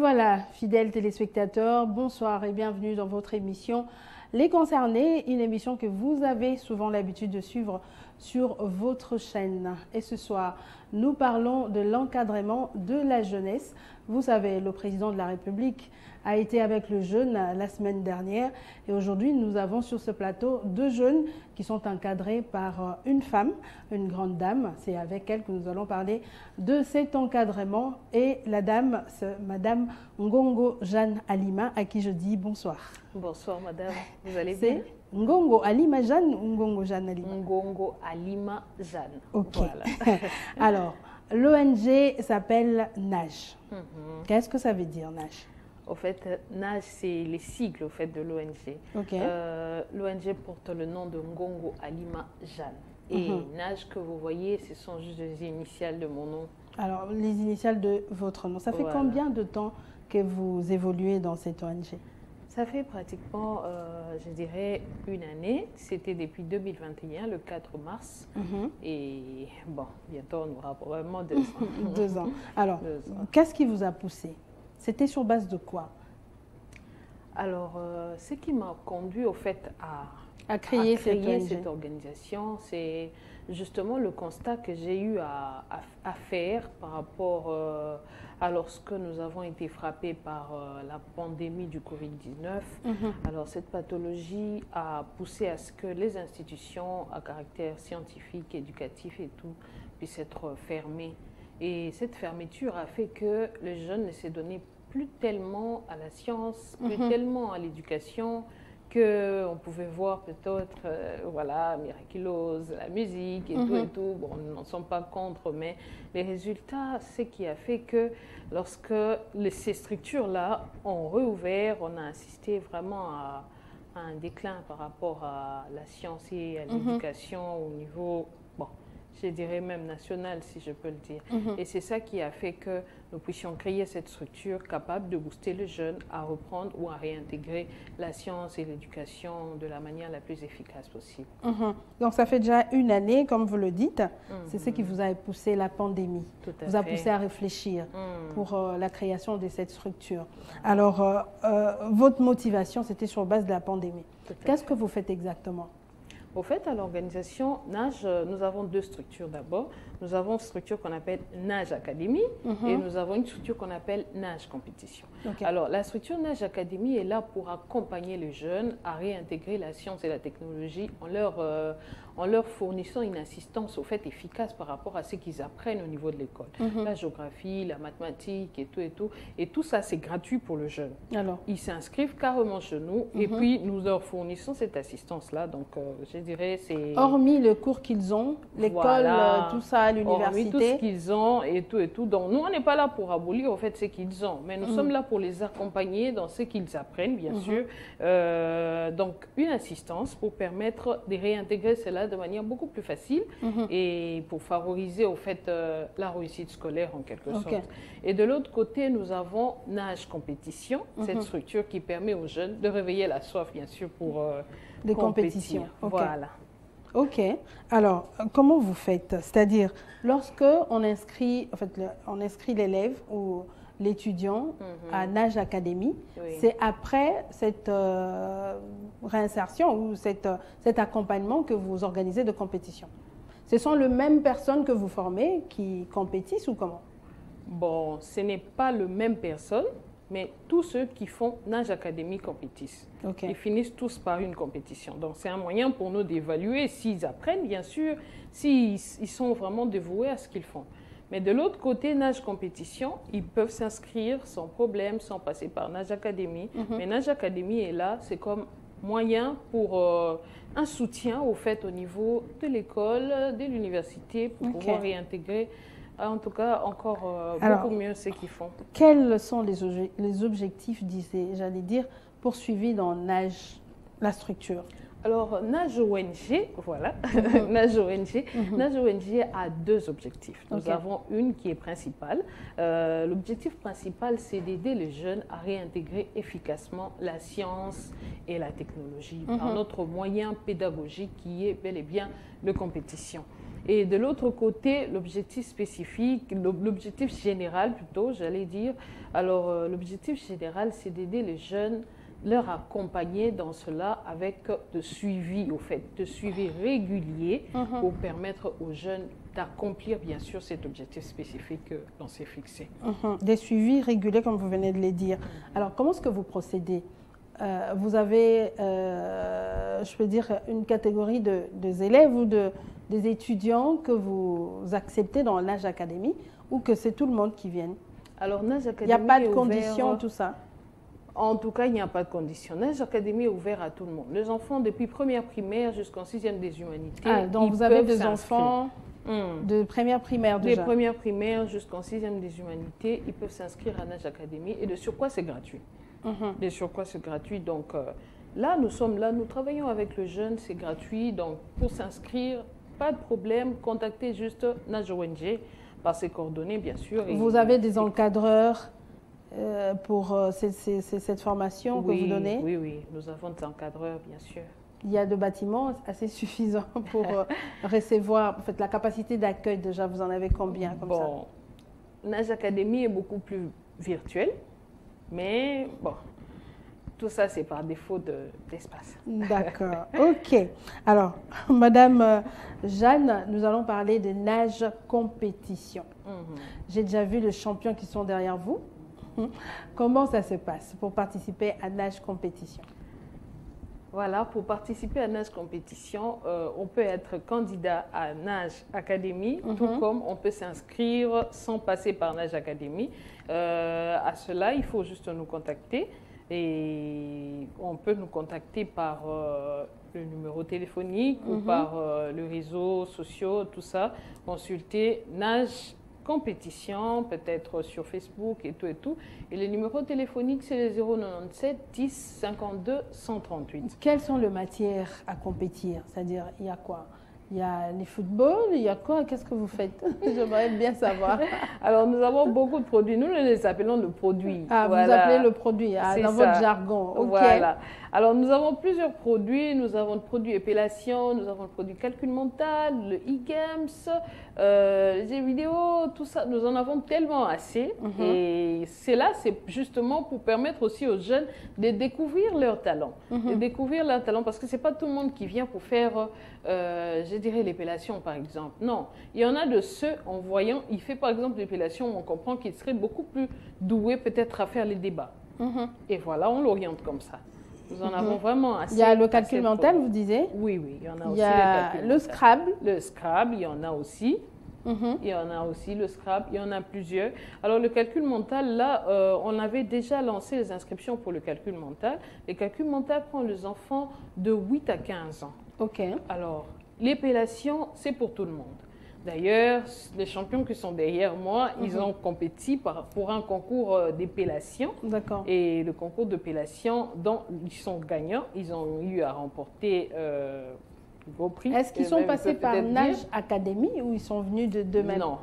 voilà, fidèles téléspectateurs, bonsoir et bienvenue dans votre émission Les Concernés, une émission que vous avez souvent l'habitude de suivre sur votre chaîne. Et ce soir, nous parlons de l'encadrement de la jeunesse. Vous savez, le président de la République a été avec le jeune la semaine dernière et aujourd'hui, nous avons sur ce plateau deux jeunes qui sont encadrés par une femme, une grande dame. C'est avec elle que nous allons parler de cet encadrement et la dame, c'est Madame Ngongo Jeanne Alima, à qui je dis bonsoir. Bonsoir madame, vous allez bien? C'est Ngongo Alima Jeanne ou Ngongo Jeanne Alima? Ngongo Alima Jeanne. Ok. Voilà. Alors, l'ONG s'appelle NAJ. Qu'est-ce que ça veut dire, NAJ? Au fait, NAJ, c'est les sigles au fait, de l'ONG. Ok. L'ONG porte le nom de Ngongo Alima Jeanne. Et NAJ que vous voyez, ce sont juste les initiales de mon nom. Alors, les initiales de votre nom. Ça fait combien de temps que vous évoluez dans cette ONG? Ça fait pratiquement, je dirais, une année. C'était depuis 2021, le 4 mars. Et bon, bientôt, on aura probablement 2 ans. 2 ans. Alors, qu'est-ce qui vous a poussé? C'était sur base de quoi? Alors, ce qui m'a conduit, au fait, à créer cette organisation, c'est justement le constat que j'ai eu à faire par rapport à lorsque nous avons été frappés par la pandémie du Covid-19. Alors, cette pathologie a poussé à ce que les institutions à caractère scientifique, éducatif et tout puissent être fermées. Et cette fermeture a fait que les jeunes ne s'est donné plus tellement à la science, plus tellement à l'éducation, qu'on pouvait voir peut-être, voilà, miraculose, la musique et tout et tout. Bon, nous n'en sommes pas contre, mais les résultats, c'est qui a fait que lorsque ces structures-là ont réouvert, on a assisté vraiment à un déclin par rapport à la science et à l'éducation au niveau, bon, je dirais même national, si je peux le dire. Et c'est ça qui a fait que nous puissions créer cette structure capable de booster les jeunes à reprendre ou à réintégrer la science et l'éducation de la manière la plus efficace possible. Donc, ça fait déjà une année, comme vous le dites. C'est ce qui vous a poussé, la pandémie. Vous a poussé à réfléchir pour la création de cette structure. Alors, votre motivation, c'était sur base de la pandémie. Qu'est-ce que vous faites exactement? Au fait, à l'organisation NAJ, nous avons 2 structures d'abord. Nous avons une structure qu'on appelle NAJ Academy et nous avons une structure qu'on appelle NAJ Compétition. Alors, la structure NAJ Academy est là pour accompagner les jeunes à réintégrer la science et la technologie en leur fournissant une assistance au fait efficace par rapport à ce qu'ils apprennent au niveau de l'école. La géographie, la mathématique et tout et tout. Et tout ça, c'est gratuit pour le jeune. Alors, ils s'inscrivent carrément chez nous et puis nous leur fournissons cette assistance-là. Donc, je dirais, c'est... Hormis le cours qu'ils ont, l'école, tout ça, l'université. Hormis tout ce qu'ils ont et tout et tout. Donc, nous, on n'est pas là pour abolir, en fait, ce qu'ils ont. Mais nous sommes là pour les accompagner dans ce qu'ils apprennent, bien sûr. Donc, une assistance pour permettre de réintégrer cela de manière beaucoup plus facile et pour favoriser, au fait, la réussite scolaire, en quelque sorte. Et de l'autre côté, nous avons NAJ Compétition, cette structure qui permet aux jeunes de réveiller la soif, bien sûr, pour... des compétitions. Voilà. Ok. Alors, comment vous faites? C'est-à-dire, lorsque on inscrit, en fait, on inscrit l'élève ou l'étudiant à NAJ Academy, c'est après cette réinsertion ou cet accompagnement que vous organisez de compétition. Ce sont les mêmes personnes que vous formez qui compétissent ou comment? Bon, ce n'est pas les mêmes personnes. Mais tous ceux qui font NAJ Academy compétissent. Ils finissent tous par une compétition. Donc, c'est un moyen pour nous d'évaluer s'ils apprennent, bien sûr, s'ils sont vraiment dévoués à ce qu'ils font. Mais de l'autre côté, NAJ Compétition, ils peuvent s'inscrire sans problème, sans passer par NAJ Academy. Mais NAJ Academy est là, c'est comme moyen pour un soutien au fait au niveau de l'école, de l'université, pour pouvoir réintégrer en tout cas, encore beaucoup mieux ce qu'ils font. Quels sont les objectifs, j'allais dire, poursuivis dans NAJ, la structure? Alors, NAJ ONG, voilà, NAJ ONG a 2 objectifs. Nous avons une qui est principale. L'objectif principal, c'est d'aider les jeunes à réintégrer efficacement la science et la technologie par notre moyen pédagogique qui est bel et bien de compétition. Et de l'autre côté, l'objectif spécifique, l'objectif général plutôt, j'allais dire. Alors, l'objectif général, c'est d'aider les jeunes, leur accompagner dans cela avec de suivi, au fait, de suivi régulier pour permettre aux jeunes d'accomplir, bien sûr, cet objectif spécifique que l'on s'est fixé. Des suivis réguliers, comme vous venez de le dire. Alors, comment est-ce que vous procédez? Vous avez, je peux dire, une catégorie des élèves ou des étudiants que vous acceptez dans Nage Academy ou que c'est tout le monde qui vient? Alors, Nage Academy, il n'y a pas de conditions, tout ça? En tout cas, il n'y a pas de conditions. Nage Academy est ouvert à tout le monde. Les enfants, depuis première primaire jusqu'en 6e des humanités. Ah, donc vous avez des enfants de première primaire déjà? Des premières primaires jusqu'en 6e des humanités, ils peuvent s'inscrire à Nage Academy. Et de surcroît, c'est gratuit. De surcroît, c'est gratuit. Donc là, nous sommes là, nous travaillons avec le jeune, c'est gratuit. Donc pour s'inscrire, pas de problème, contactez juste Nage ONG par ses coordonnées, bien sûr. Vous avez des encadreurs pour cette formation que vous donnez? Oui, oui, nous avons des encadreurs, bien sûr. Il y a des bâtiments assez suffisants pour recevoir, en fait, la capacité d'accueil déjà, vous en avez combien comme ça? Nage Academy est beaucoup plus virtuel, mais bon, tout ça c'est par défaut d'espace. D'accord, ok. Alors, Madame Jeanne, nous allons parler de nage compétition. J'ai déjà vu les champions qui sont derrière vous. Comment ça se passe pour participer à nage compétition? Voilà, pour participer à Nage Compétition, on peut être candidat à Nage Academy, tout comme on peut s'inscrire sans passer par Nage Academy. À cela, il faut juste nous contacter et on peut nous contacter par le numéro téléphonique ou par le réseau social, tout ça. Consulter Nage Compétition, peut-être sur Facebook et tout et tout. Et le numéro téléphonique, c'est le 097 10 52 138. Quelles sont les matières à compétir? C'est-à-dire, il y a quoi? Il y a les footballs, il y a quoi? Qu'est-ce que vous faites? J'aimerais bien savoir. Alors, nous avons beaucoup de produits. Nous les appelons le produit. Ah, voilà. Vous appelez le produit dans votre jargon. Okay. Voilà. Alors, nous avons plusieurs produits. Nous avons le produit épilation, nous avons le produit calcul mental, le e-games, les jeux vidéo, tout ça. Nous en avons tellement assez. Et c'est là, c'est justement pour permettre aussi aux jeunes de découvrir leur talent. De découvrir leur talent, parce que ce n'est pas tout le monde qui vient pour faire, je dirais, l'épilation, par exemple. Non. Il y en a de ceux, en voyant, il fait par exemple l'épilation, on comprend qu'il serait beaucoup plus doué peut-être à faire les débats. Et voilà, on l'oriente comme ça. Nous en avons vraiment assez. Il y a le calcul mental, vous disiez? Oui, oui, il y en a aussi. Il y a le Scrabble. Le Scrabble, il y en a aussi. Il y en a aussi, le Scrabble, il y en a plusieurs. Alors, le calcul mental, là, on avait déjà lancé les inscriptions pour le calcul mental. Le calcul mental prend les enfants de 8 à 15 ans. OK. Alors, l'épilation, c'est pour tout le monde. D'ailleurs, les champions qui sont derrière moi, ils ont compéti pour un concours d'épilation. D'accord. Et le concours d'épilation, dont ils sont gagnants, ils ont eu à remporter gros prix. Est-ce qu'ils sont passés par Nage Academy ou ils sont venus d'eux-mêmes? Non,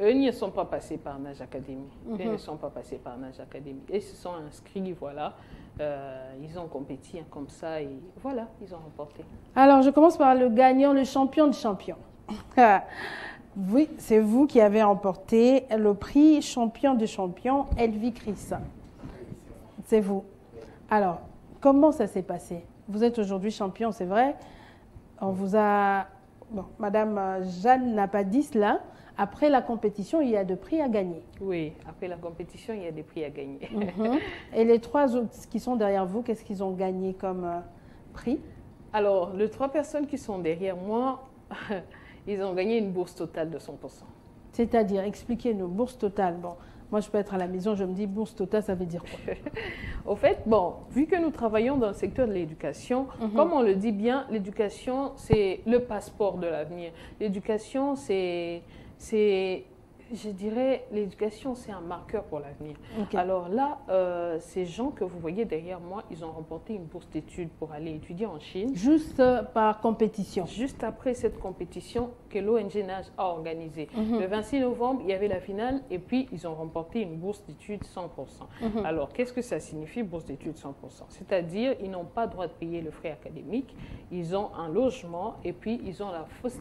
eux ne sont pas passés par Nage Academy. Eux ne sont pas passés par Nage Academy. Ils se sont inscrits, voilà. Ils ont compéti comme ça et voilà, ils ont remporté. Alors, je commence par le gagnant, le champion de champions. Oui, c'est vous qui avez remporté le prix champion de champion Elvie Chris. C'est vous. Alors, comment ça s'est passé? Vous êtes aujourd'hui champion, c'est vrai. On vous a... Bon, Madame Jeanne n'a pas dit cela. Après la compétition, il y a des prix à gagner. Oui, après la compétition, il y a des prix à gagner. Et les 3 autres qui sont derrière vous, qu'est-ce qu'ils ont gagné comme prix? Alors, les 3 personnes qui sont derrière moi... Ils ont gagné une bourse totale de 100%. C'est-à-dire, expliquez-nous, bourse totale. Bon, moi, je peux être à la maison, je me dis, bourse totale, ça veut dire quoi? Au fait, bon, vu que nous travaillons dans le secteur de l'éducation, comme on le dit bien, l'éducation, c'est le passeport de l'avenir. L'éducation, c'est, je dirais, l'éducation, c'est un marqueur pour l'avenir. Okay. Alors là, ces gens que vous voyez derrière moi, ils ont remporté une bourse d'études pour aller étudier en Chine. Juste par compétition? Juste après cette compétition, que l'ONG Nage a organisé. Le 26 novembre, il y avait la finale et puis ils ont remporté une bourse d'études 100%. Alors, qu'est-ce que ça signifie, bourse d'études 100%? C'est-à-dire, ils n'ont pas droit de payer le frais académique, ils ont un logement et puis ils ont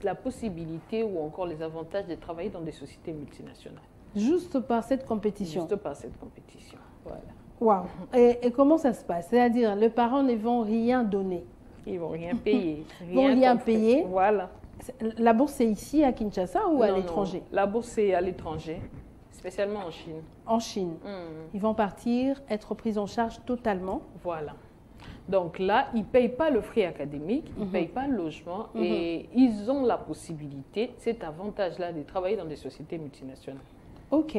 la possibilité ou encore les avantages de travailler dans des sociétés multinationales. Juste par cette compétition? Juste par cette compétition, voilà. Waouh. Et comment ça se passe? C'est-à-dire, les parents ne vont rien donner? Ils ne vont rien payer. Ils ne vont rien payer? Voilà. La bourse, c'est ici, à Kinshasa ou à l'étranger? La bourse, c'est à l'étranger, spécialement en Chine. En Chine. Ils vont partir, être pris en charge totalement? Voilà. Donc là, ils ne payent pas le frais académique, ils ne payent pas le logement et ils ont la possibilité, cet avantage-là, de travailler dans des sociétés multinationales. Ok.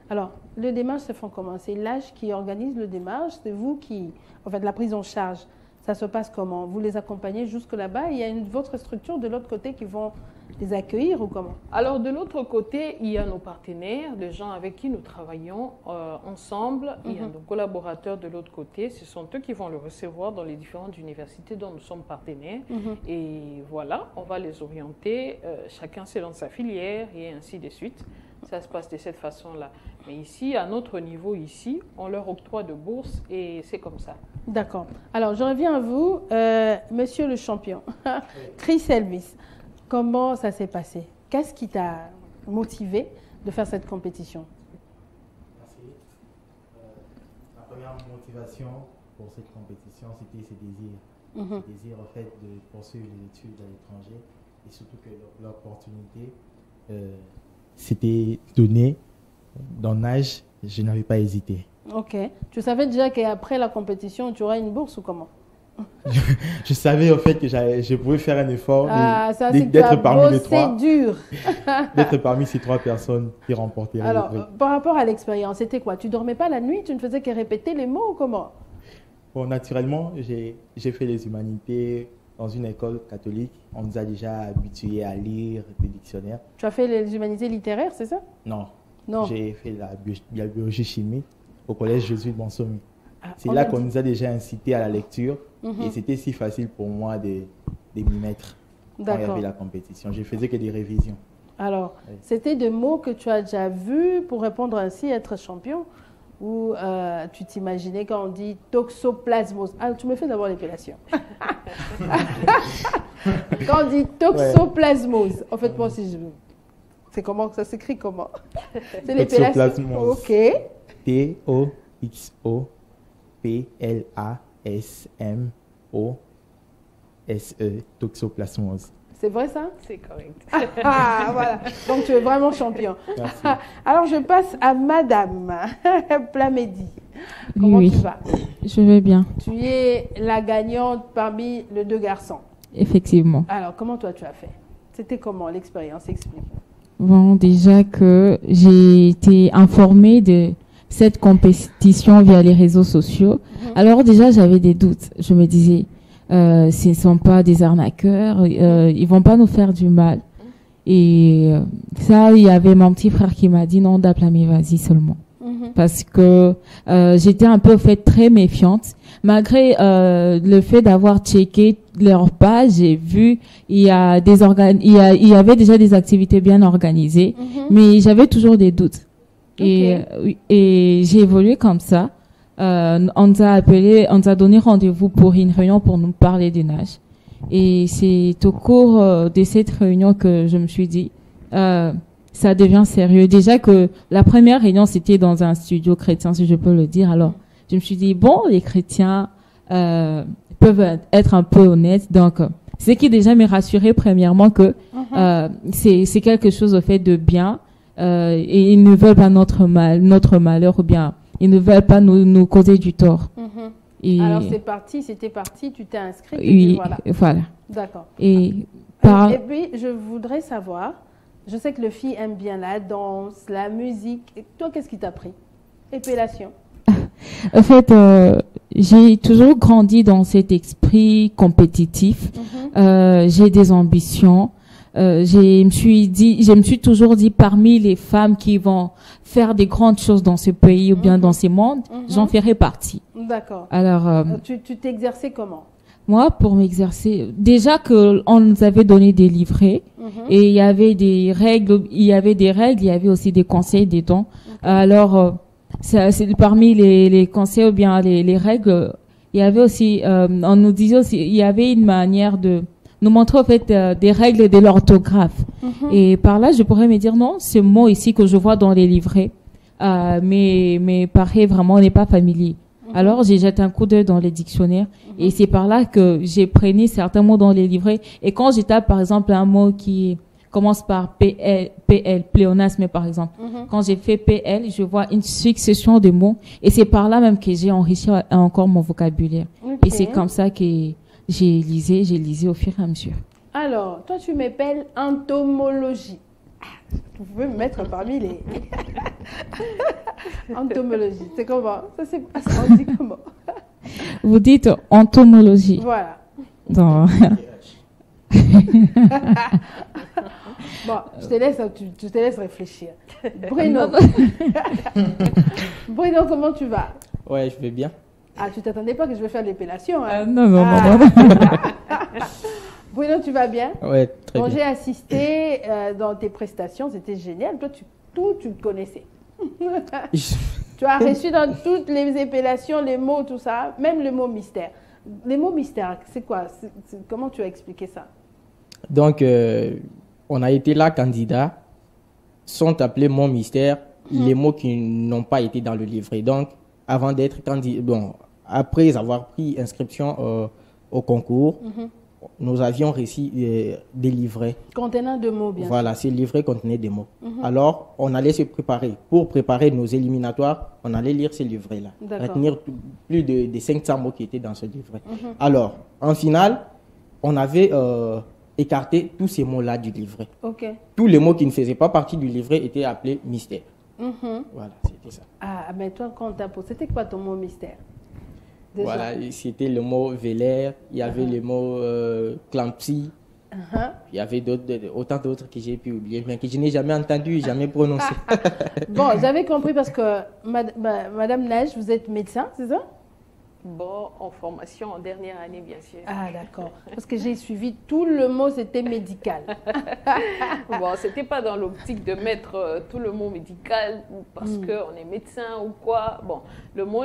Alors, le démarche se fait comment? C'est l'âge qui organise le démarche, c'est vous qui... En fait, la prise en charge, ça se passe comment? Vous les accompagnez jusque là-bas? Il y a votre structure de l'autre côté qui vont les accueillir ou comment? Alors, de l'autre côté, il y a nos partenaires, des gens avec qui nous travaillons ensemble. Il y a nos collaborateurs de l'autre côté. Ce sont eux qui vont le recevoir dans les différentes universités dont nous sommes partenaires. Et voilà, on va les orienter, chacun selon sa filière et ainsi de suite. Ça se passe de cette façon-là. Mais ici, à notre niveau, ici, on leur octroie de bourses et c'est comme ça. D'accord. Alors, je reviens à vous, monsieur le champion, Chris Elvis. Comment ça s'est passé? Qu'est-ce qui t'a motivé de faire cette compétition? Merci. La première motivation pour cette compétition, c'était ce désir. Le désir, en fait, de poursuivre les études à l'étranger et surtout que l'opportunité s'était donnée dans l'âge, je n'avais pas hésité. Ok. Tu savais déjà qu'après la compétition, tu aurais une bourse ou comment? Je savais en fait que je pouvais faire un effort d'être parmi les trois. C'est dur. D'être parmi ces trois personnes qui remporteraient. Alors, par rapport à l'expérience, c'était quoi? Tu dormais pas la nuit? Tu ne faisais que répéter les mots ou comment? Bon, naturellement, j'ai fait les humanités dans une école catholique. On nous a déjà habitués à lire des dictionnaires. Tu as fait les humanités littéraires, c'est ça? Non. Non. J'ai fait la biologie-chimie au collège Jésus de Bonsomi. C'est là qu'on nous a déjà incité à la lecture et c'était si facile pour moi de m'y mettre quand il y avait la compétition. Je faisais que des révisions. Alors, c'était des mots que tu as déjà vus pour répondre ainsi, être champion, ou tu t'imaginais quand on dit toxoplasmose? Ah, tu me fais d'abord l'épellation. Quand on dit toxoplasmose, en fait, moi aussi, c'est comment? Ça s'écrit comment? C'est l'épellation. Ok. T-O-X-O-P-L-A-S-M-O-S-E, toxoplasmose. C'est vrai ça? C'est correct. Ah, voilà. Donc tu es vraiment champion. Merci. Alors je passe à Madame Plamedi. Comment tu vas? Je vais bien. Tu es la gagnante parmi les deux garçons. Effectivement. Alors comment toi tu as fait? C'était comment l'expérience? Explique. Bon, déjà que j'ai été informée de cette compétition via les réseaux sociaux. Alors déjà, j'avais des doutes. Je me disais, ce ne sont pas des arnaqueurs, ils vont pas nous faire du mal. Et ça, il y avait mon petit frère qui m'a dit non, Daplamé, vas-y seulement. Parce que j'étais un peu très méfiante. Malgré le fait d'avoir checké leur page, j'ai vu il y avait déjà des activités bien organisées, mais j'avais toujours des doutes. Okay. Et j'ai évolué comme ça. On nous a donné rendez-vous pour une réunion pour nous parler du nage. Et c'est au cours de cette réunion que je me suis dit, ça devient sérieux. Déjà que la première réunion, c'était dans un studio chrétien, si je peux le dire. Alors, je me suis dit, bon, les chrétiens peuvent être un peu honnêtes. Donc, c'est qui déjà me rassurait premièrement que c'est quelque chose au fait de bien. Et ils ne veulent pas notre malheur ou bien ils ne veulent pas nous causer du tort. Et alors c'était parti, tu t'es inscrit. Oui, voilà. D'accord. Et puis je voudrais savoir, je sais que les filles aiment bien la danse, la musique. Et toi, qu'est-ce qui t'a pris? Épellation. En fait, j'ai toujours grandi dans cet esprit compétitif. J'ai des ambitions. Je me suis toujours dit, parmi les femmes qui vont faire des grandes choses dans ce pays ou bien dans ce monde, j'en ferai partie. D'accord. Alors, tu t'exerçais comment? Moi, pour m'exercer, déjà qu'on nous avait donné des livrets et il y avait des règles, il y avait aussi des conseils dedans. Alors, c'est parmi les conseils ou bien les règles, il y avait aussi, on nous disait aussi, il y avait une manière de nous montrer en fait des règles de l'orthographe. Et par là, je pourrais me dire non, ce mot ici que je vois dans les livrets, mais pareil, vraiment, n'est pas familier. Alors, j'ai jeté un coup d'œil dans les dictionnaires et c'est par là que j'ai pris certains mots dans les livrets. Et quand je tape, par exemple, un mot qui commence par PL, pléonasme, par exemple. Quand j'ai fait PL, je vois une succession de mots et c'est par là même que j'ai enrichi encore mon vocabulaire. Et c'est comme ça que j'ai lisé au fur et à mesure. Alors, toi, tu m'appelles entomologie. Vous pouvez me mettre parmi les... Entomologie, c'est comment? On dit comment? Vous dites entomologie. Voilà. Non. Bon, tu te laisses réfléchir. Bruno. Bruno, comment tu vas? Ouais, je vais bien. Ah, tu t'attendais pas que je vais faire l'épellation, hein? Non. Bruno, tu vas bien? Ouais, très bien. J'ai assisté dans tes prestations, c'était génial. Toi, tu le connaissais. Tu as reçu dans toutes les épellations les mots, tout ça, même le mot mystère. Les mots mystères, c'est quoi? Comment tu as expliqué ça? Donc, on a été là, candidats, sont appelés mots mystères, les mots qui n'ont pas été dans le livret. Donc, avant d'être candidat, bon, après avoir pris inscription au concours, nous avions reçu des livrets. Contenant de mots, bien. Voilà, ces livrets contenaient des mots. Alors, on allait se préparer. Pour préparer nos éliminatoires, on allait lire ces livrets-là. Retenir plus de 500 mots qui étaient dans ce livret. Alors, en finale, on avait écarté tous ces mots-là du livret. Tous les mots qui ne faisaient pas partie du livret étaient appelés mystères. Voilà, c'était ça. Ah, mais toi, quand on t'a posé, c'était quoi ton mot mystère? Déjà. Voilà, c'était le mot vélaire, il y avait le mot clampsy, il y avait autant d'autres que j'ai pu oublier, mais que je n'ai jamais entendu, jamais prononcé. Bon, j'avais compris parce que Madame Neige, vous êtes médecin, c'est ça? Bon, en formation en dernière année, bien sûr. Ah, d'accord. Parce que j'ai suivi tout le mot, c'était médical. Bon, c'était pas dans l'optique de mettre tout le mot médical parce qu'on est médecin ou quoi. Bon, le mot,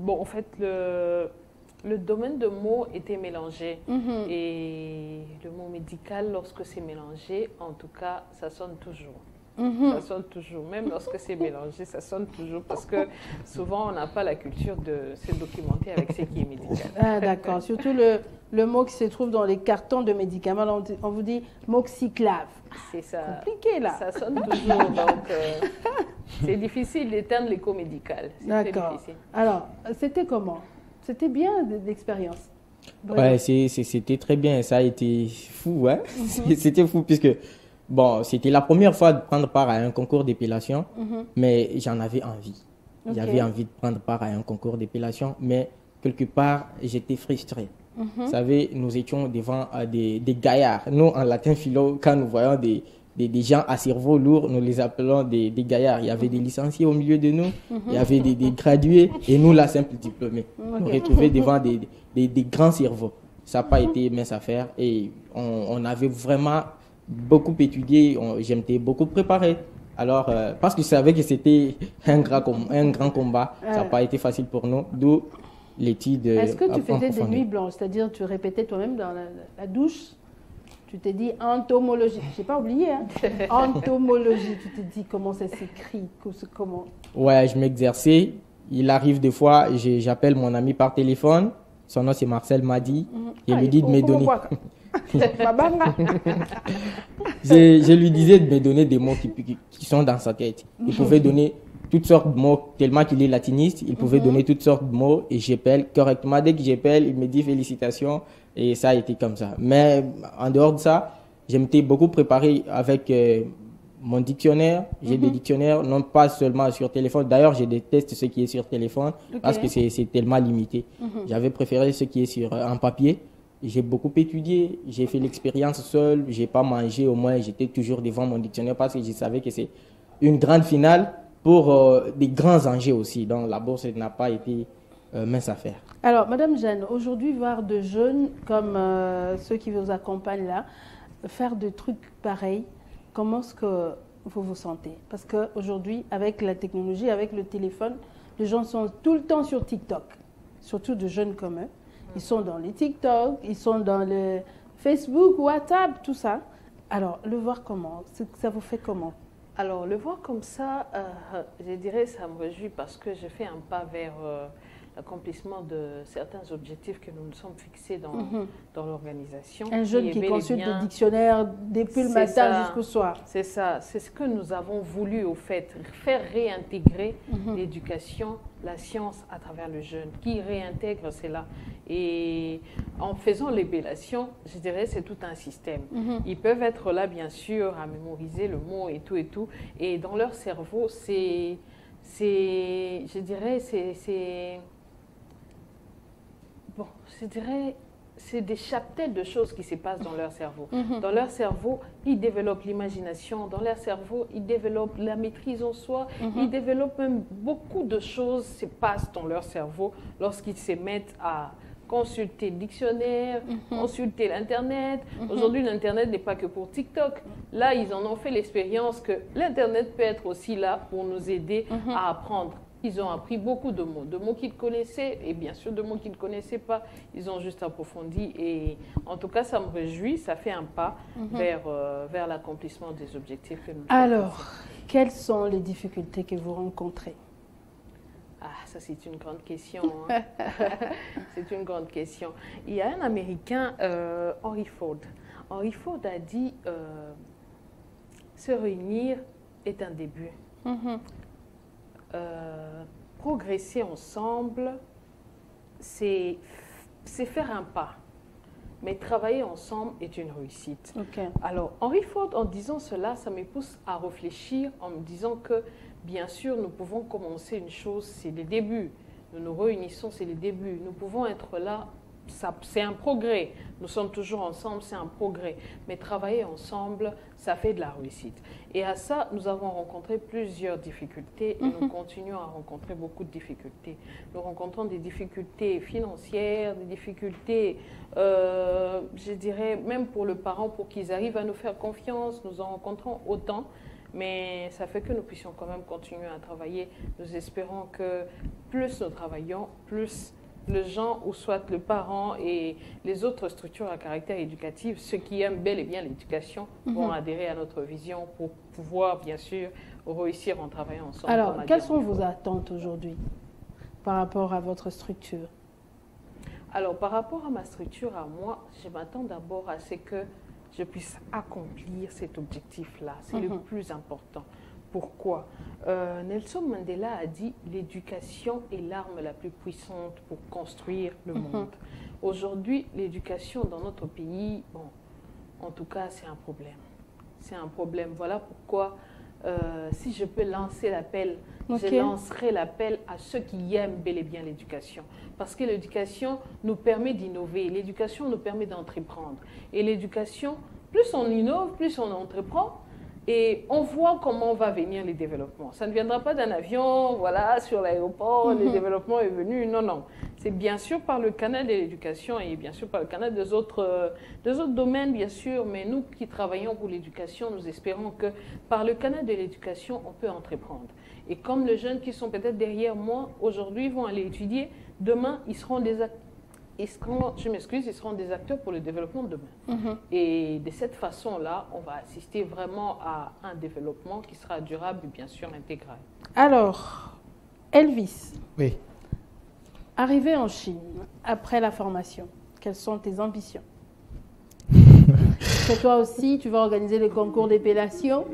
en fait, le domaine de mots était mélangé. Et le mot médical, lorsque c'est mélangé, en tout cas, ça sonne toujours. Ça sonne toujours, même lorsque c'est mélangé, ça sonne toujours parce que souvent on n'a pas la culture de se documenter avec ce qui est médical. Ah, d'accord, surtout le mot qui se trouve dans les cartons de médicaments, on vous dit moxiclave. C'est ça. Compliqué là. Ça sonne toujours, donc c'est difficile d'éteindre l'écho médical. D'accord. Alors, c'était comment? C'était bien l'expérience? Ouais, c'était très bien, ça a été fou, hein? C'était fou puisque... Bon, c'était la première fois de prendre part à un concours d'épellation, mais j'en avais envie. J'avais envie de prendre part à un concours d'épellation, mais quelque part, j'étais frustré. Vous savez, nous étions devant des gaillards. Nous, en latin philo, quand nous voyons des gens à cerveau lourd, nous les appelons des gaillards. Il y avait des licenciés au milieu de nous, il y avait des gradués, et nous, la simple diplômés. Nous retrouver devant des grands cerveaux. Ça n'a pas été mince affaire, et on avait vraiment... beaucoup étudié, j'étais beaucoup préparé. Alors, parce que je savais que c'était un grand combat, ça n'a pas été facile pour nous, d'où l'étude. Est-ce que tu faisais des nuits blanches, c'est-à-dire tu répétais toi-même dans la douche, tu t'es dit entomologie, je n'ai pas oublié, hein? Entomologie, tu t'es dit comment ça s'écrit, comment? Ouais, je m'exerçais, il arrive des fois, j'appelle mon ami par téléphone, son nom c'est Marcel Madi, il lui dit de me donner... je lui disais de me donner des mots qui sont dans sa tête. Il pouvait donner toutes sortes de mots, tellement qu'il est latiniste, il pouvait donner toutes sortes de mots et j'appelle correctement. Dès que j'appelle, il me dit félicitations et ça a été comme ça. Mais en dehors de ça, je m'étais beaucoup préparé avec mon dictionnaire. J'ai des dictionnaires, non pas seulement sur téléphone. D'ailleurs, je déteste ce qui est sur téléphone parce que c'est tellement limité. J'avais préféré ce qui est sur en papier. J'ai beaucoup étudié, j'ai fait l'expérience seul, j'ai pas mangé, au moins j'étais toujours devant mon dictionnaire parce que je savais que c'est une grande finale pour des grands enjeux aussi. Donc la bourse n'a pas été mince affaire. Alors, Madame Jeanne, aujourd'hui, voir de jeunes comme ceux qui vous accompagnent là, faire des trucs pareils, comment est-ce que vous vous sentez? Parce qu'aujourd'hui, avec la technologie, avec le téléphone, les gens sont tout le temps sur TikTok, surtout de jeunes comme eux. Ils sont dans les TikTok, ils sont dans le Facebook, WhatsApp, tout ça. Alors, le voir comment? Ça vous fait comment? Alors, le voir comme ça, je dirais, ça me réjouit parce que je fais un pas vers l'accomplissement de certains objectifs que nous nous sommes fixés dans l'organisation. Un jeune qui consulte le dictionnaire depuis le matin jusqu'au soir. C'est ça, c'est ce que nous avons voulu au fait, faire réintégrer l'éducation, la science à travers le jeune. Qui réintègre cela? Et en faisant l'ébellation, je dirais c'est tout un système. Ils peuvent être là, bien sûr, à mémoriser le mot et tout et tout. Et dans leur cerveau, je dirais, bon, je dirais, c'est des chaptels de choses qui se passent dans leur cerveau. Dans leur cerveau, ils développent l'imagination. Dans leur cerveau, ils développent la maîtrise en soi. Ils développent même beaucoup de choses se passent dans leur cerveau lorsqu'ils se mettent à consulter le dictionnaire, consulter l'Internet. Aujourd'hui, l'Internet n'est pas que pour TikTok. Là, ils en ont fait l'expérience que l'Internet peut être aussi là pour nous aider à apprendre. Ils ont appris beaucoup de mots qu'ils connaissaient et bien sûr de mots qu'ils ne connaissaient pas. Ils ont juste approfondi et en tout cas, ça me réjouit, ça fait un pas vers l'accomplissement des objectifs que nous avons. Alors, quelles sont les difficultés que vous rencontrez? Ah, ça c'est une grande question. Hein. C'est une grande question. Il y a un Américain, Henry Ford. Henry Ford a dit se réunir est un début. Progresser ensemble, c'est faire un pas. Mais travailler ensemble est une réussite. Alors, Henry Ford, en disant cela, ça me pousse à réfléchir en me disant que, bien sûr, nous pouvons commencer une chose, c'est les débuts. Nous nous réunissons, c'est les débuts. Nous pouvons être là, c'est un progrès. Nous sommes toujours ensemble, c'est un progrès. Mais travailler ensemble, ça fait de la réussite. Et à ça, nous avons rencontré plusieurs difficultés et nous continuons à rencontrer beaucoup de difficultés. Nous rencontrons des difficultés financières, des difficultés, je dirais, même pour le parent, pour qu'ils arrivent à nous faire confiance. Nous en rencontrons autant. Mais ça fait que nous puissions quand même continuer à travailler. Nous espérons que plus nous travaillons, plus le gens, ou soit le parent et les autres structures à caractère éducatif, ceux qui aiment bel et bien l'éducation, vont adhérer à notre vision pour pouvoir, bien sûr, réussir en travaillant ensemble. Alors, quelles sont vos attentes aujourd'hui par rapport à votre structure? Alors, par rapport à ma structure, à moi, je m'attends d'abord à ce que je puisse accomplir cet objectif-là. C'est le plus important. Pourquoi? Nelson Mandela a dit « L'éducation est l'arme la plus puissante pour construire le monde ». Aujourd'hui, l'éducation dans notre pays, bon, en tout cas, c'est un problème. C'est un problème. Voilà pourquoi, si je peux lancer l'appel, je lancerai l'appel à ceux qui aiment bel et bien l'éducation. Parce que l'éducation nous permet d'innover, l'éducation nous permet d'entreprendre. Et l'éducation, plus on innove, plus on entreprend, et on voit comment va venir les développements. Ça ne viendra pas d'un avion, voilà, sur l'aéroport, le développement est venu. Non, non. C'est bien sûr par le canal de l'éducation et bien sûr par le canal des autres domaines, bien sûr. Mais nous qui travaillons pour l'éducation, nous espérons que par le canal de l'éducation, on peut entreprendre. Et comme les jeunes qui sont peut-être derrière moi, aujourd'hui, vont aller étudier, demain, ils seront des acteurs. Ils seront des acteurs pour le développement de demain. Et de cette façon-là, on va assister vraiment à un développement qui sera durable et bien sûr intégral. Alors, Elvis, oui. Arrivé en Chine, après la formation, quelles sont tes ambitions? Que toi aussi, tu vas organiser les concours d'épellation?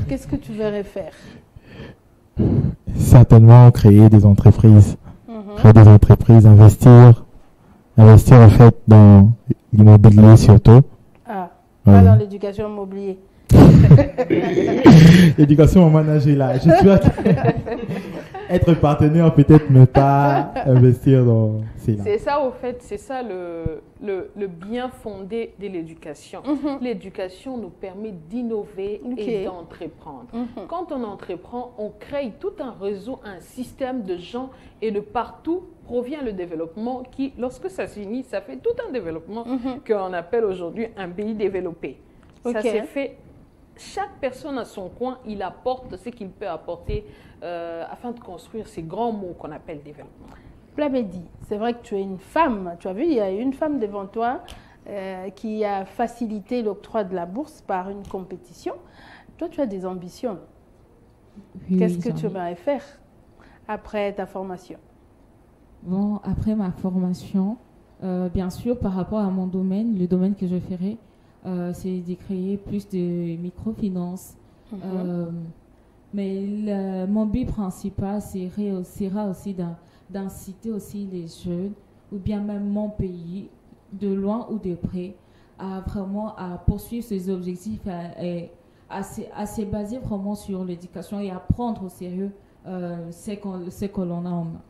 Qu'est-ce que tu verrais faire? Certainement créer des entreprises. Créer des entreprises, investir en fait dans l'immobilier surtout. Pas dans l'éducation immobilier. Éducation au manager là. être partenaire, peut-être ne pas investir dans cela. C'est ça, au fait, c'est ça le bien fondé de l'éducation. L'éducation nous permet d'innover et d'entreprendre. Quand on entreprend, on crée tout un réseau, un système de gens et de partout provient le développement qui, lorsque ça s'unit, ça fait tout un développement qu'on appelle aujourd'hui un pays développé. Ça s'est fait. Chaque personne à son coin, il apporte ce qu'il peut apporter afin de construire ces grands mots qu'on appelle développement. Plamedi, c'est vrai que tu es une femme. Tu as vu, il y a une femme devant toi qui a facilité l'octroi de la bourse par une compétition. Toi, tu as des ambitions. Oui, qu'est-ce que tu aimerais faire après ta formation? Bon, après ma formation, bien sûr, par rapport à mon domaine, le domaine que je ferai, c'est de créer plus de microfinance. Mais mon but principal sera aussi d'inciter aussi les jeunes, ou bien même mon pays, de loin ou de près, à poursuivre ses objectifs, à se baser vraiment sur l'éducation et à prendre au sérieux ce que l'on a en main.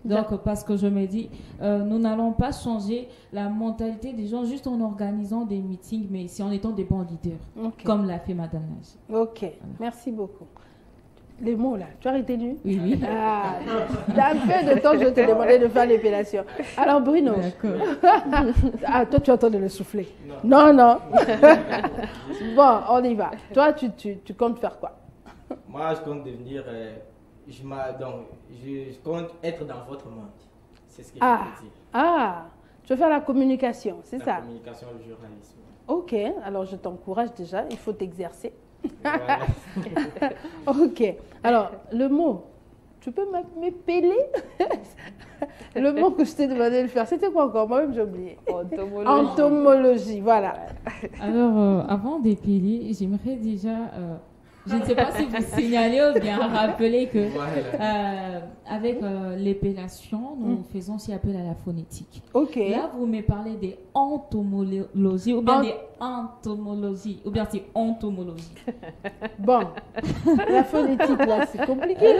Donc, parce que je me dis, nous n'allons pas changer la mentalité des gens juste en organisant des meetings, mais c'est en étant des bons leaders, comme l'a fait Madame Nage. Ok, voilà. Merci beaucoup. Les mots là, tu as retenu? Oui. Dans un peu de temps, je te demandais de faire l'épilation. Alors Bruno, toi tu entends de le souffler? Non. Bon, on y va. Toi, tu comptes faire quoi? Moi, je compte devenir... je compte être dans votre monde. C'est ce que je veux dire. Tu veux faire la communication, c'est ça? La communication, le journalisme. Ok, alors je t'encourage déjà, il faut t'exercer. Voilà. Ok, alors le mot, tu peux m'épeler? Le mot que je t'ai demandé de faire, c'était quoi encore? Moi-même j'ai oublié. Entomologie, voilà. Alors, avant d'épeler, j'aimerais déjà... je ne sais pas si vous signalez ou bien rappeler que avec l'épellation, nous faisons ce qu'on appelle à la phonétique. Là, vous me parlez des entomologies ou bien des entomologies ou bien c'est entomologie. Bon, la phonétique là, c'est compliqué.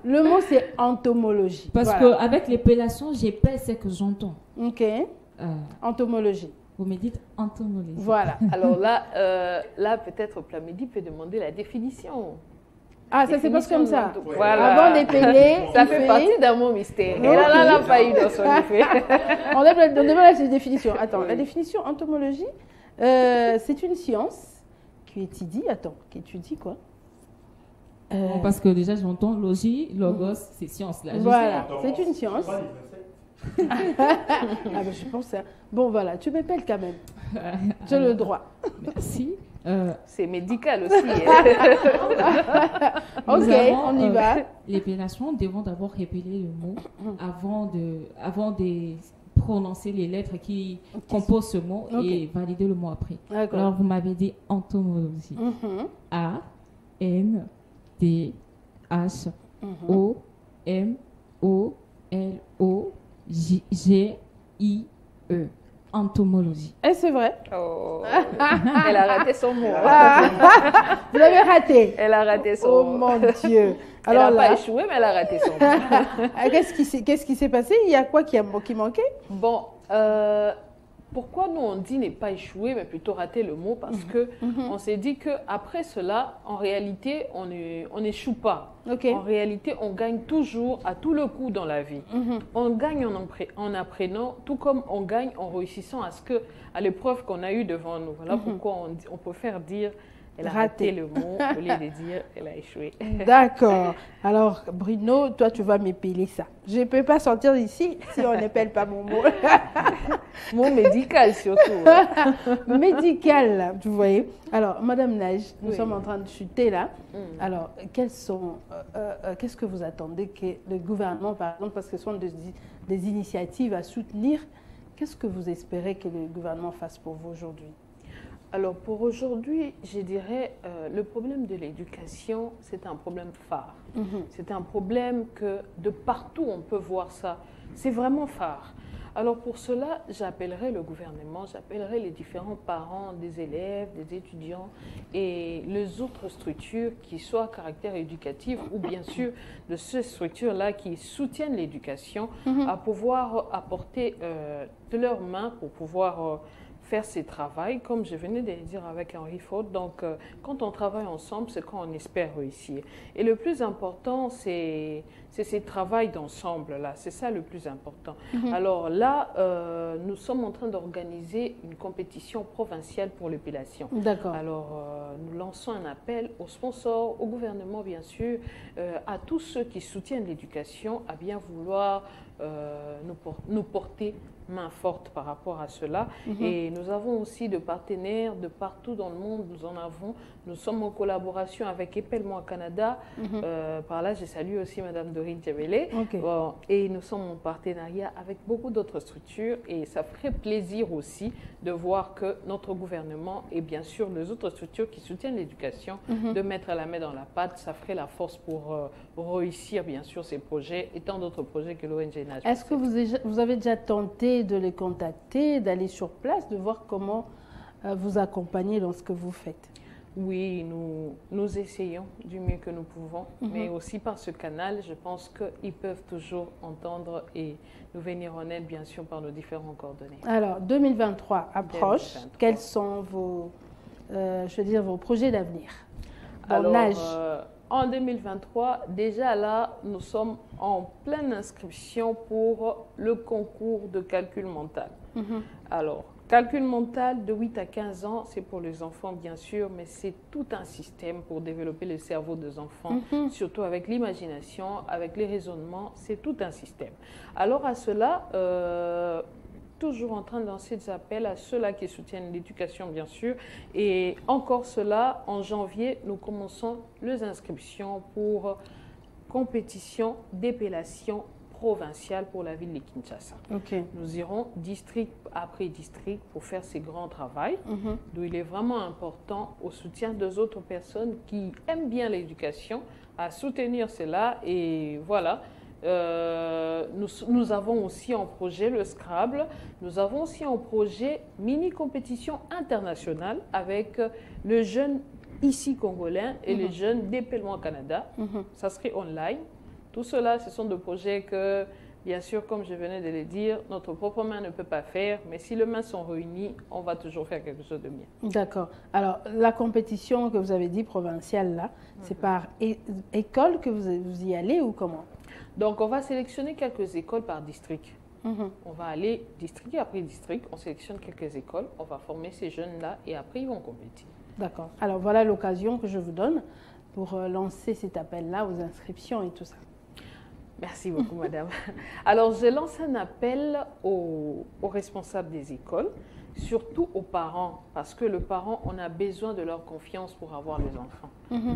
Le mot c'est entomologie. Parce qu'avec l'épellation, j'épelle ce que j'entends. Ok. Entomologie. Vous me dites entomologie. Voilà. Alors là peut-être Plamedi peut demander la définition. Ah, ça se passe comme ça. Voilà. Avant d'épeler, ça fait partie d'un mot mystère. Et là, elle n'a pas eu dans son effet. On demande la définition. Attends, la définition entomologie, c'est une science qui étudie quoi? Parce que déjà, j'entends logie, logos, c'est science. Là. Voilà, c'est une science. Je pense ça. Bon, voilà, tu m'épelles quand même. Tu as le droit. Merci. C'est médical aussi. Ok, on y va. L'épellation, devons d'abord épeler le mot avant de prononcer les lettres qui composent ce mot et valider le mot après. Alors, vous m'avez dit entomologie. A, N, D, H, O, M, O, L, O, G, I, E. Entomologie. Et c'est vrai. Elle a raté son mot. Vous l'avez raté. Elle a raté son mot. Oh mon Dieu. Alors elle n'a pas échoué, mais elle a raté son mot. Qu'est-ce qui s'est passé? Il y a quoi qui manquait? Bon, pourquoi nous on dit ne pas échouer, mais plutôt rater le mot? Parce que on s'est dit qu'après cela, en réalité, on n'échoue pas. En réalité, on gagne toujours à tout le coup dans la vie. On gagne en apprenant, tout comme on gagne en réussissant à l'épreuve qu'on a eue devant nous. Voilà pourquoi on préfère dire elle a raté le mot au lieu de dire elle a échoué. D'accord. Alors, Bruno, toi, tu vas m'épeler ça. Je ne peux pas sortir d'ici si on n'épelle pas mon mot. Mot médical surtout. Médical, vous voyez. Alors, Madame Nage, nous sommes en train de chuter là. Alors, qu'est-ce que vous attendez que le gouvernement, par exemple, parce que ce sont des initiatives à soutenir, qu'est-ce que vous espérez que le gouvernement fasse pour vous aujourd'hui? Alors pour aujourd'hui, je dirais, le problème de l'éducation, c'est un problème phare. C'est un problème que de partout on peut voir ça. C'est vraiment phare. Alors pour cela, j'appellerai le gouvernement, j'appellerai les différents parents des élèves, des étudiants et les autres structures qui soient à caractère éducatif ou bien sûr de ces structures-là qui soutiennent l'éducation à pouvoir apporter de leurs mains pour pouvoir faire ces travaux, comme je venais de le dire avec Henry Ford. Donc, quand on travaille ensemble, c'est quand on espère réussir. Et le plus important, c'est ces travaux d'ensemble-là. C'est ça le plus important. Alors là, nous sommes en train d'organiser une compétition provinciale pour l'épilation. D'accord. Alors, nous lançons un appel aux sponsors, au gouvernement, bien sûr, à tous ceux qui soutiennent l'éducation, à bien vouloir nous porter main forte par rapport à cela. Et nous avons aussi des partenaires de partout dans le monde. Nous sommes en collaboration avec Épellement Canada. Par là, je salue aussi Madame Dorine Djebele. Bon, et nous sommes en partenariat avec beaucoup d'autres structures. Et ça ferait plaisir aussi de voir que notre gouvernement et bien sûr les autres structures qui soutiennent l'éducation, de mettre la main dans la pâte, ça ferait la force pour réussir bien sûr ces projets et tant d'autres projets que l'ONG Nage. Est-ce que vous avez déjà tenté de les contacter, d'aller sur place, de voir comment vous accompagner dans ce que vous faites? Oui, nous essayons du mieux que nous pouvons, mais aussi par ce canal, je pense qu'ils peuvent toujours entendre et nous venir en aide, bien sûr, par nos différents coordonnées. Alors, 2023 approche. 2023. Quels sont vos projets d'avenir? En 2023, déjà là, nous sommes en pleine inscription pour le concours de calcul mental. Alors, calcul mental de 8 à 15 ans, c'est pour les enfants bien sûr, mais c'est tout un système pour développer le cerveau des enfants, surtout avec l'imagination, avec les raisonnements, c'est tout un système. Alors à cela, toujours en train de lancer des appels à ceux-là qui soutiennent l'éducation, bien sûr. Et encore cela, en janvier, nous commençons les inscriptions pour compétition d'épilation provinciale pour la ville de Kinshasa. Nous irons district après district pour faire ces grands travaux, d'où il est vraiment important au soutien des autres personnes qui aiment bien l'éducation, à soutenir cela. Et voilà. Nous avons aussi en projet le Scrabble, nous avons aussi en projet mini-compétition internationale avec le jeune ici congolais et les jeunes d'Épellement Canada. Ça serait online. Tout cela, ce sont des projets que, bien sûr, comme je venais de le dire, notre propre main ne peut pas faire, mais si les mains sont réunies, on va toujours faire quelque chose de bien. D'accord. Alors, la compétition que vous avez dit provinciale, là, c'est par école que vous y allez ou comment? Donc, on va sélectionner quelques écoles par district. On va aller district après district, on sélectionne quelques écoles, on va former ces jeunes-là et après, ils vont compétir. D'accord. Alors, voilà l'occasion que je vous donne pour lancer cet appel-là aux inscriptions et tout ça. Merci beaucoup, madame. Alors, je lance un appel aux responsables des écoles, surtout aux parents, parce que le parent, on a besoin de leur confiance pour avoir les enfants.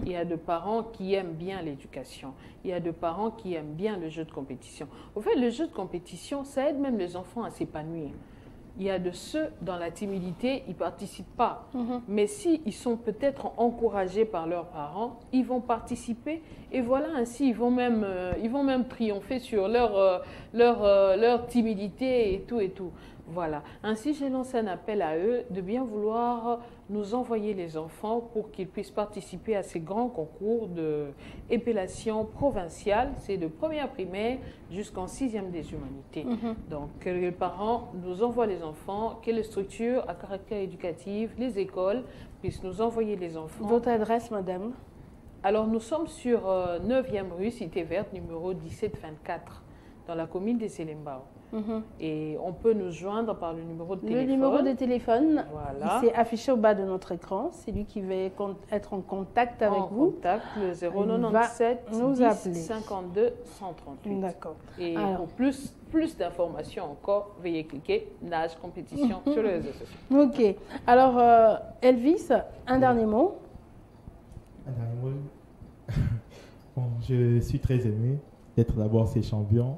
Il y a des parents qui aiment bien l'éducation. Il y a des parents qui aiment bien le jeu de compétition. Au fait, le jeu de compétition, ça aide même les enfants à s'épanouir. Il y a de ceux, dans la timidité, ils ne participent pas. Mais s'ils sont peut-être encouragés par leurs parents, ils vont participer. Et voilà, ainsi, ils vont même triompher sur leur timidité et tout et tout. Voilà. Ainsi, j'ai lancé un appel à eux de bien vouloir nous envoyer les enfants pour qu'ils puissent participer à ces grands concours d'épilation provinciale. C'est de première primaire jusqu'en 6e des humanités. Donc, que les parents nous envoient les enfants, que les structures à caractère éducatif, les écoles puissent nous envoyer les enfants. Votre adresse, madame? Alors, nous sommes sur 9e rue, Cité Verte, numéro 1724, dans la commune des Selembao. Et on peut nous joindre par le numéro de téléphone. Le numéro de téléphone, voilà. C'est affiché au bas de notre écran. C'est lui qui va être en contact avec vous. Contact, le 097 10 52 138. D'accord. Et alors, pour plus d'informations encore, veuillez cliquer Nage Compétition sur les réseaux sociaux. Ok. Alors, Elvis, un dernier mot. Un dernier mot. Bon, je suis très ému d'être d'abord ces champions.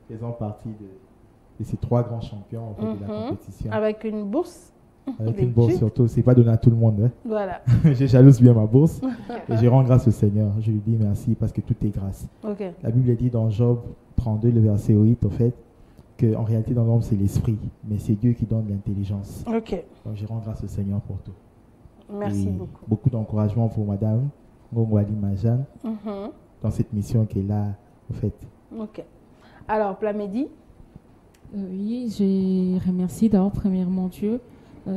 Faisant partie de ces 3 grands champions en fait, de la compétition. Avec une bourse. Avec une bourse surtout, c'est pas donné à tout le monde. Hein. Voilà. Je jalouse bien ma bourse et je rends grâce au Seigneur. Je lui dis merci parce que tout est grâce. La Bible dit dans Job 32, le verset 8, en fait, qu'en réalité, dans l'homme, c'est l'esprit, mais c'est Dieu qui donne l'intelligence. Ok. Donc, je rends grâce au Seigneur pour tout. Merci Et beaucoup. Beaucoup d'encouragement pour Madame Ngongo Alimajane dans cette mission qu'elle a faite. Ok. Alors, Plamedi? Oui, je remercie d'abord premièrement Dieu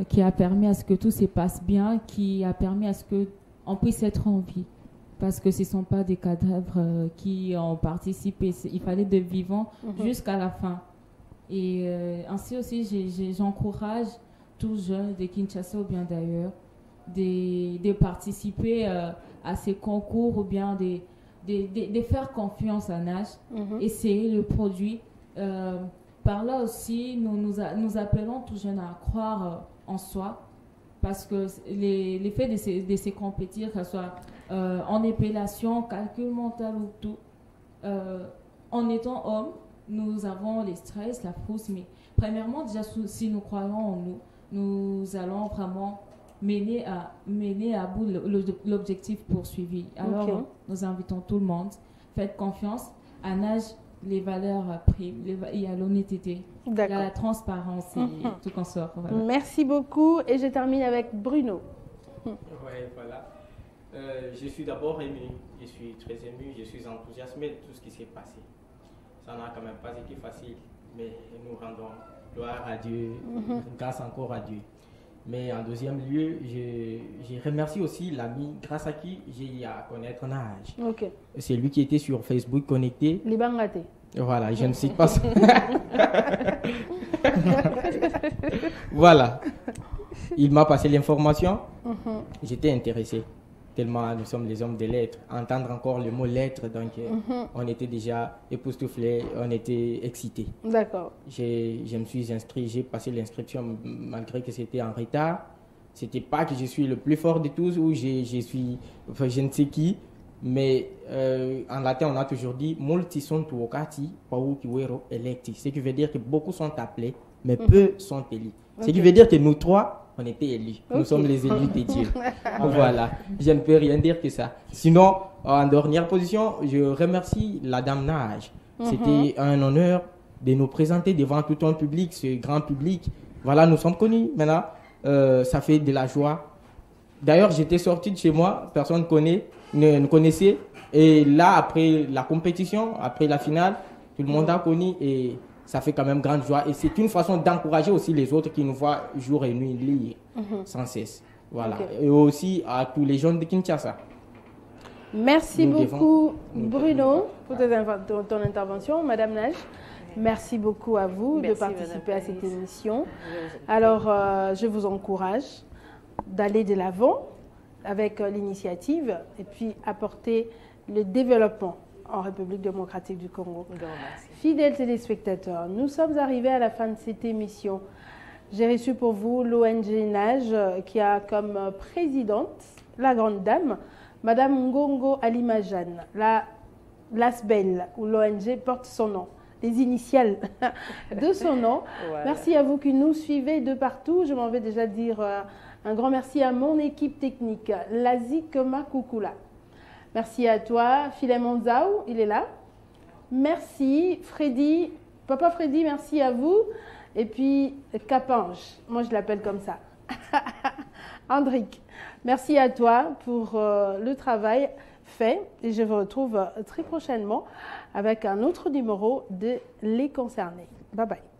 qui a permis à ce que tout se passe bien, qui a permis à ce qu'on puisse être en vie. Parce que ce ne sont pas des cadavres qui ont participé. Il fallait de vivants jusqu'à la fin. Et ainsi aussi, j'encourage tous jeunes de Kinshasa ou bien d'ailleurs de participer à ces concours ou bien de faire confiance à Nage, essayer le produit. Par là aussi, nous appelons tous jeunes à croire en soi, parce que l'effet de ces compétir, que ce soit en épellation, calcul mental ou tout, en étant homme, nous avons les stress, la frousse, mais premièrement, déjà, si nous croyons en nous, nous allons vraiment mener à bout l'objectif poursuivi. Alors, nous invitons tout le monde, faites confiance à Nage. Les valeurs priment, il y a l'honnêteté, il y a la transparence et tout qu'on sort. Voilà. Merci beaucoup et je termine avec Bruno. Oui, voilà. Je suis d'abord ému, je suis très ému, je suis enthousiasmé de tout ce qui s'est passé. Ça n'a quand même pas été facile, mais nous rendons gloire à Dieu, grâce encore à Dieu. Mais en deuxième lieu, je remercie aussi l'ami grâce à qui j'ai eu à connaître Nage. Ok. C'est lui qui était sur Facebook connecté. Les Bangaté. Voilà, je ne cite pas ça. Voilà. Il m'a passé l'information. J'étais intéressé. Tellement nous sommes les hommes de lettres. Entendre encore le mot lettres, donc on était déjà époustouflés, on était excités. D'accord. Je me suis inscrit, j'ai passé l'inscription malgré que c'était en retard. C'était pas que je suis le plus fort de tous ou je suis, enfin, je ne sais qui, mais en latin on a toujours dit multi sont tuokati pau kiwero electi, ce qui veut dire que beaucoup sont appelés, mais peu sont élus. Ce qui veut dire que nous trois, on était élus. Nous sommes les élus de Dieu. Voilà. Je ne peux rien dire que ça. Sinon, en dernière position, je remercie la Dame Nage. C'était un honneur de nous présenter devant tout un public, ce grand public. Voilà, nous sommes connus maintenant. Ça fait de la joie. D'ailleurs, j'étais sorti de chez moi, personne ne connaissait. Et là, après la compétition, après la finale, tout le monde a connu et ça fait quand même grande joie. Et c'est une façon d'encourager aussi les autres qui nous voient jour et nuit lire sans cesse. Voilà. Et aussi à tous les jeunes de Kinshasa. Merci beaucoup, Bruno, pour ton intervention. Madame Nage, merci beaucoup à vous de participer à cette émission. Alors, je vous encourage d'aller de l'avant avec l'initiative et puis apporter le développement en République démocratique du Congo. Fidèles téléspectateurs, nous sommes arrivés à la fin de cette émission. J'ai reçu pour vous l'ONG Nage qui a comme présidente la grande dame, Madame Ngongo Alimajane. L'ASBEL, ou l'ONG, porte son nom, les initiales de son nom. Voilà. Merci à vous qui nous suivez de partout. Je m'en vais déjà dire un grand merci à mon équipe technique, Lazik Makoukoula. Merci à toi, Philemon Zao, il est là. Merci, Freddy. Papa Freddy, merci à vous. Et puis, Capange, moi je l'appelle comme ça. Andric, merci à toi pour le travail fait. Et je vous retrouve très prochainement avec un autre numéro de Les Concernés. Bye bye.